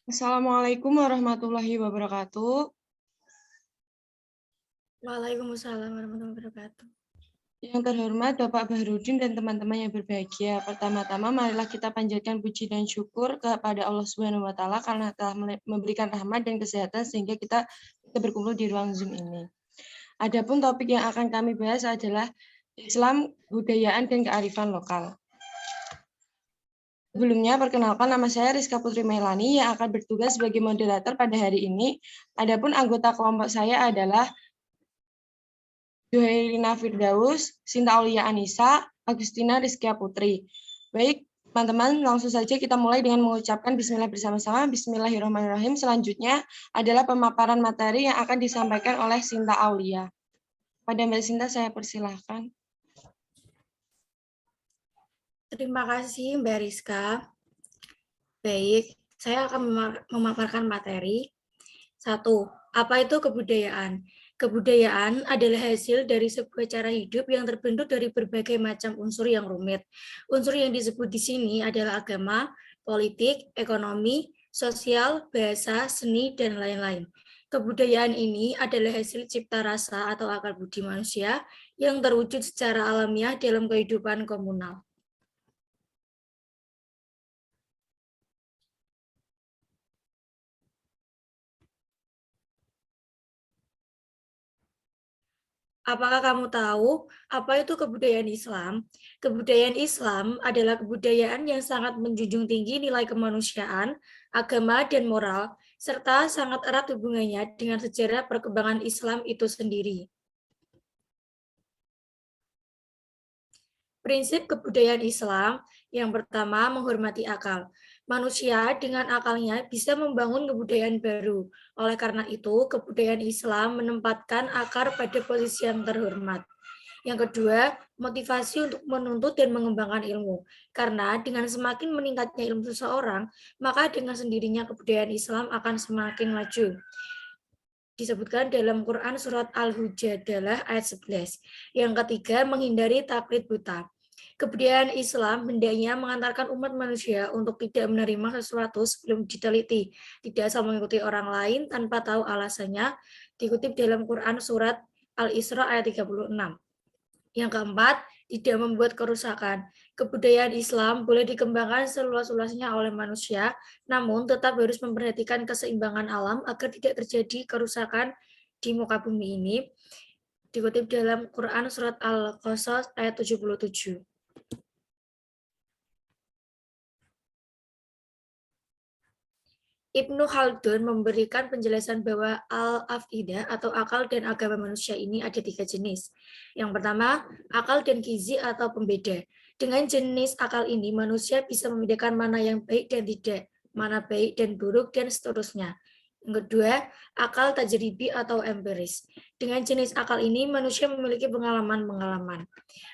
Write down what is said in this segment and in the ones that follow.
Assalamualaikum warahmatullahi wabarakatuh. Waalaikumsalam warahmatullahi wabarakatuh. Yang terhormat Bapak Bahrudin dan teman-teman yang berbahagia. Pertama-tama marilah kita panjatkan puji dan syukur kepada Allah Subhanahu wa taala karena telah memberikan rahmat dan kesehatan sehingga kita berkumpul di ruang Zoom ini. Adapun topik yang akan kami bahas adalah Islam, Kebudayaan dan Kearifan Lokal. Sebelumnya, perkenalkan nama saya Rizka Putri Mailani yang akan bertugas sebagai moderator pada hari ini. Adapun anggota kelompok saya adalah Zuhairina Firdaus, Sinta Aulia Anissa, Agustina Rizkia Putri. Baik, teman-teman, langsung saja kita mulai dengan mengucapkan bismillah bersama-sama. Bismillahirrahmanirrahim. Selanjutnya adalah pemaparan materi yang akan disampaikan oleh Sinta Aulia. Pada Mbak Sinta, saya persilahkan. Terima kasih Mbak Rizka. Baik, saya akan memaparkan materi. 1. Apa itu kebudayaan? Kebudayaan adalah hasil dari sebuah cara hidup yang terbentuk dari berbagai macam unsur yang rumit. Unsur yang disebut di sini adalah agama, politik, ekonomi, sosial, bahasa, seni, dan lain-lain. Kebudayaan ini adalah hasil cipta rasa atau akal budi manusia yang terwujud secara alamiah dalam kehidupan komunal. Apakah kamu tahu apa itu kebudayaan Islam? Kebudayaan Islam adalah kebudayaan yang sangat menjunjung tinggi nilai kemanusiaan, agama, dan moral, serta sangat erat hubungannya dengan sejarah perkembangan Islam itu sendiri. Prinsip kebudayaan Islam yang pertama menghormati akal. Manusia dengan akalnya bisa membangun kebudayaan baru. Oleh karena itu, kebudayaan Islam menempatkan akar pada posisi yang terhormat. Yang kedua, motivasi untuk menuntut dan mengembangkan ilmu. Karena dengan semakin meningkatnya ilmu seseorang, maka dengan sendirinya kebudayaan Islam akan semakin maju. Disebutkan dalam Quran surat Al-Hujadalah ayat 11. Yang ketiga, menghindari taklid buta. Kebudayaan Islam hendaknya mengantarkan umat manusia untuk tidak menerima sesuatu sebelum diteliti, tidak asal mengikuti orang lain tanpa tahu alasannya, dikutip dalam Quran surat Al-Isra ayat 36. Yang keempat, tidak membuat kerusakan. Kebudayaan Islam boleh dikembangkan seluas-luasnya oleh manusia, namun tetap harus memperhatikan keseimbangan alam agar tidak terjadi kerusakan di muka bumi ini. Dikutip dalam Quran surat Al-Qasas ayat 77. Ibnu Khaldun memberikan penjelasan bahwa al-afidah atau akal dan agama manusia ini ada 3 jenis. Yang pertama, akal dan gizi atau pembeda. Dengan jenis akal ini, manusia bisa membedakan mana yang baik dan tidak, mana baik dan buruk, dan seterusnya. Yang kedua, akal tajribi atau empiris. Dengan jenis akal ini, manusia memiliki pengalaman-pengalaman.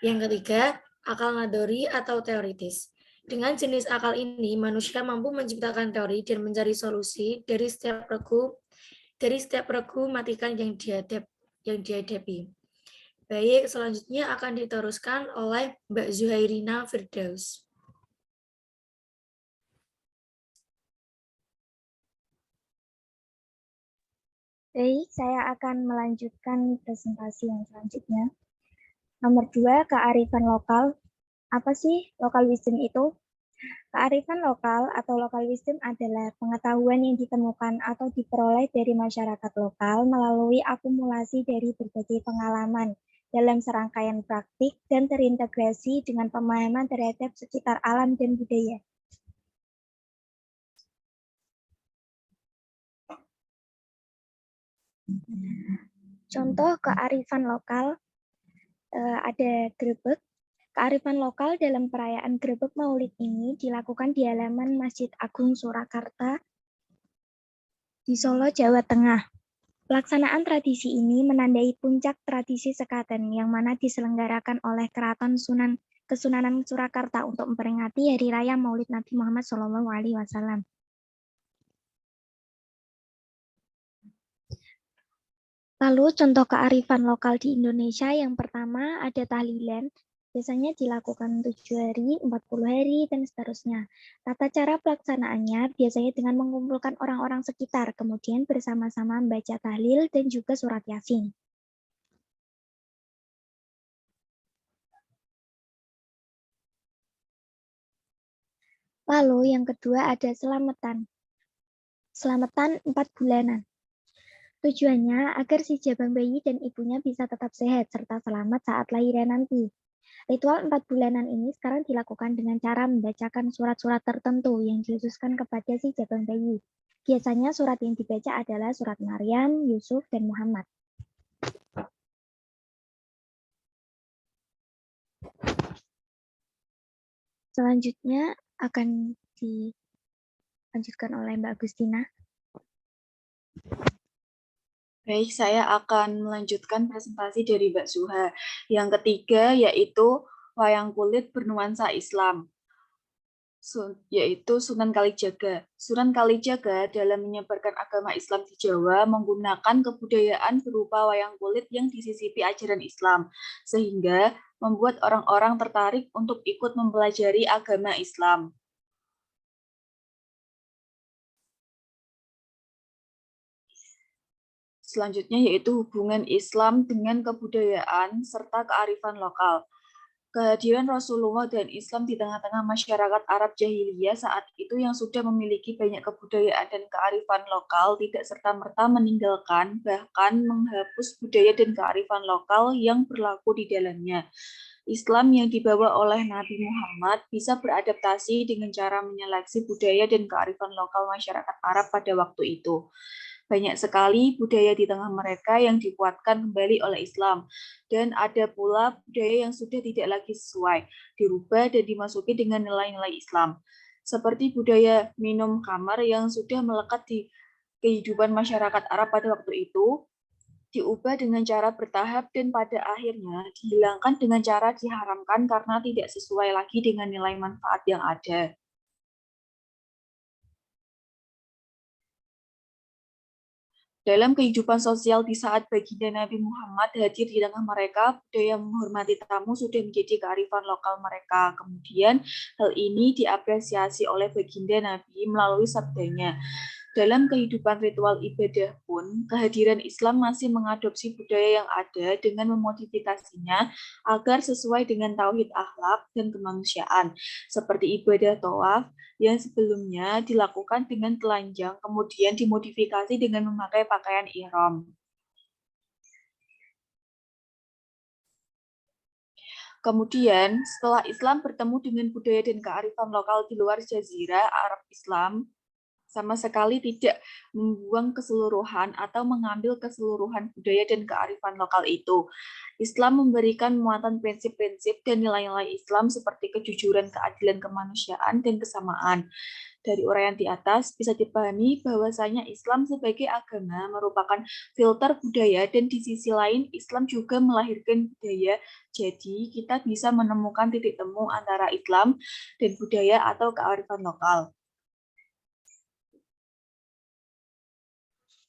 Yang ketiga, akal nadori atau teoritis. Dengan jenis akal ini, manusia mampu menciptakan teori dan mencari solusi dari setiap problematika yang dihadapi. Baik, selanjutnya akan diteruskan oleh Mbak Zuhairina Firdaus. Baik, saya akan melanjutkan presentasi yang selanjutnya. Nomor 2, kearifan lokal. Apa sih local wisdom itu? Kearifan lokal atau local wisdom adalah pengetahuan yang ditemukan atau diperoleh dari masyarakat lokal melalui akumulasi dari berbagai pengalaman dalam serangkaian praktik dan terintegrasi dengan pemahaman terhadap sekitar alam dan budaya. Contoh kearifan lokal ada grebek. Kearifan lokal dalam perayaan Grebek Maulid ini dilakukan di halaman Masjid Agung Surakarta di Solo, Jawa Tengah. Pelaksanaan tradisi ini menandai puncak tradisi sekaten yang mana diselenggarakan oleh Keraton Kesunanan Surakarta untuk memperingati Hari Raya Maulid Nabi Muhammad SAW. Lalu contoh kearifan lokal di Indonesia yang pertama ada tahlilan. Biasanya dilakukan 7 hari, 40 hari, dan seterusnya. Tata cara pelaksanaannya biasanya dengan mengumpulkan orang-orang sekitar, kemudian bersama-sama membaca tahlil dan juga surat Yasin. Lalu yang kedua ada selamatan. Selamatan 4 bulanan. Tujuannya agar si jabang bayi dan ibunya bisa tetap sehat serta selamat saat lahiran nanti. Ritual 4 bulanan ini sekarang dilakukan dengan cara membacakan surat-surat tertentu yang dikhususkan kepada si jabang bayi. Biasanya surat yang dibaca adalah surat Maryam, Yusuf, dan Muhammad. Selanjutnya akan dilanjutkan oleh Mbak Agustina. Baik, saya akan melanjutkan presentasi dari Mbak Suha. Yang ketiga yaitu wayang kulit bernuansa Islam, yaitu Sunan Kalijaga. Sunan Kalijaga dalam menyebarkan agama Islam di Jawa menggunakan kebudayaan berupa wayang kulit yang disisipi ajaran Islam, sehingga membuat orang-orang tertarik untuk ikut mempelajari agama Islam. Selanjutnya yaitu hubungan Islam dengan kebudayaan serta kearifan lokal. Kehadiran Rasulullah dan Islam di tengah-tengah masyarakat Arab jahiliyah saat itu yang sudah memiliki banyak kebudayaan dan kearifan lokal tidak serta-merta meninggalkan, bahkan menghapus budaya dan kearifan lokal yang berlaku di dalamnya. Islam yang dibawa oleh Nabi Muhammad bisa beradaptasi dengan cara menyeleksi budaya dan kearifan lokal masyarakat Arab pada waktu itu. Banyak sekali budaya di tengah mereka yang dikuatkan kembali oleh Islam, dan ada pula budaya yang sudah tidak lagi sesuai, dirubah dan dimasuki dengan nilai-nilai Islam. Seperti budaya minum khamar yang sudah melekat di kehidupan masyarakat Arab pada waktu itu, diubah dengan cara bertahap dan pada akhirnya dihilangkan dengan cara diharamkan karena tidak sesuai lagi dengan nilai manfaat yang ada. Dalam kehidupan sosial di saat baginda Nabi Muhammad hadir di tengah mereka, budaya menghormati tamu sudah menjadi kearifan lokal mereka. Kemudian hal ini diapresiasi oleh baginda Nabi melalui sabdanya. Dalam kehidupan ritual ibadah pun, kehadiran Islam masih mengadopsi budaya yang ada dengan memodifikasinya agar sesuai dengan tauhid akhlak dan kemanusiaan, seperti ibadah tawaf yang sebelumnya dilakukan dengan telanjang, kemudian dimodifikasi dengan memakai pakaian ihram. Kemudian, setelah Islam bertemu dengan budaya dan kearifan lokal di luar Jazirah Arab Islam, sama sekali tidak membuang keseluruhan atau mengambil keseluruhan budaya dan kearifan lokal itu. Islam memberikan muatan prinsip-prinsip dan nilai-nilai Islam seperti kejujuran, keadilan, kemanusiaan, dan kesamaan. Dari uraian di atas bisa dipahami bahwasanya Islam sebagai agama merupakan filter budaya dan di sisi lain Islam juga melahirkan budaya. Jadi kita bisa menemukan titik temu antara Islam dan budaya atau kearifan lokal.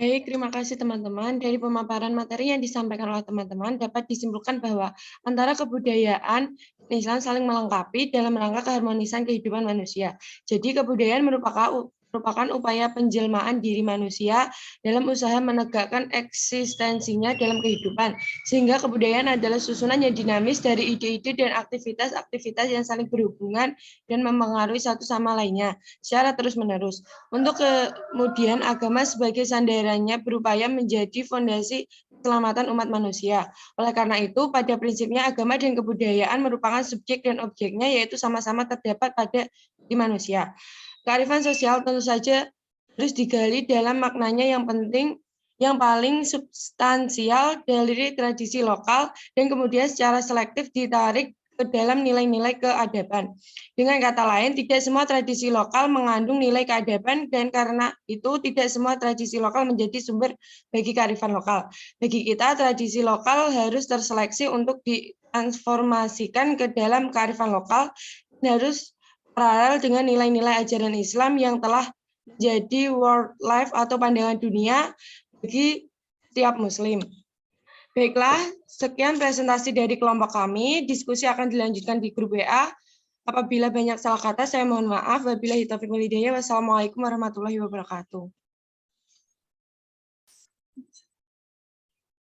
Baik, terima kasih teman-teman. Dari pemaparan materi yang disampaikan oleh teman-teman dapat disimpulkan bahwa antara kebudayaan dan Islam saling melengkapi dalam rangka keharmonisan kehidupan manusia. Jadi kebudayaan merupakan upaya penjelmaan diri manusia dalam usaha menegakkan eksistensinya dalam kehidupan. Sehingga kebudayaan adalah susunan yang dinamis dari ide-ide dan aktivitas-aktivitas yang saling berhubungan dan mempengaruhi satu sama lainnya secara terus-menerus. Untuk kemudian agama sebagai sandarannya berupaya menjadi fondasi keselamatan umat manusia. Oleh karena itu, pada prinsipnya agama dan kebudayaan merupakan subjek dan objeknya, yaitu sama-sama terdapat pada diri manusia. Kearifan sosial tentu saja harus digali dalam maknanya yang penting, yang paling substansial dari tradisi lokal dan kemudian secara selektif ditarik ke dalam nilai-nilai keadaban. Dengan kata lain, tidak semua tradisi lokal mengandung nilai keadaban dan karena itu tidak semua tradisi lokal menjadi sumber bagi kearifan lokal. Bagi kita, tradisi lokal harus terseleksi untuk ditransformasikan ke dalam kearifan lokal dan harus paralel dengan nilai-nilai ajaran Islam yang telah menjadi world life atau pandangan dunia bagi setiap muslim. Baiklah, sekian presentasi dari kelompok kami. Diskusi akan dilanjutkan di grup WA. Apabila banyak salah kata, saya mohon maaf. Wabillahi taufiq wal hidayah. Wassalamualaikum warahmatullahi wabarakatuh.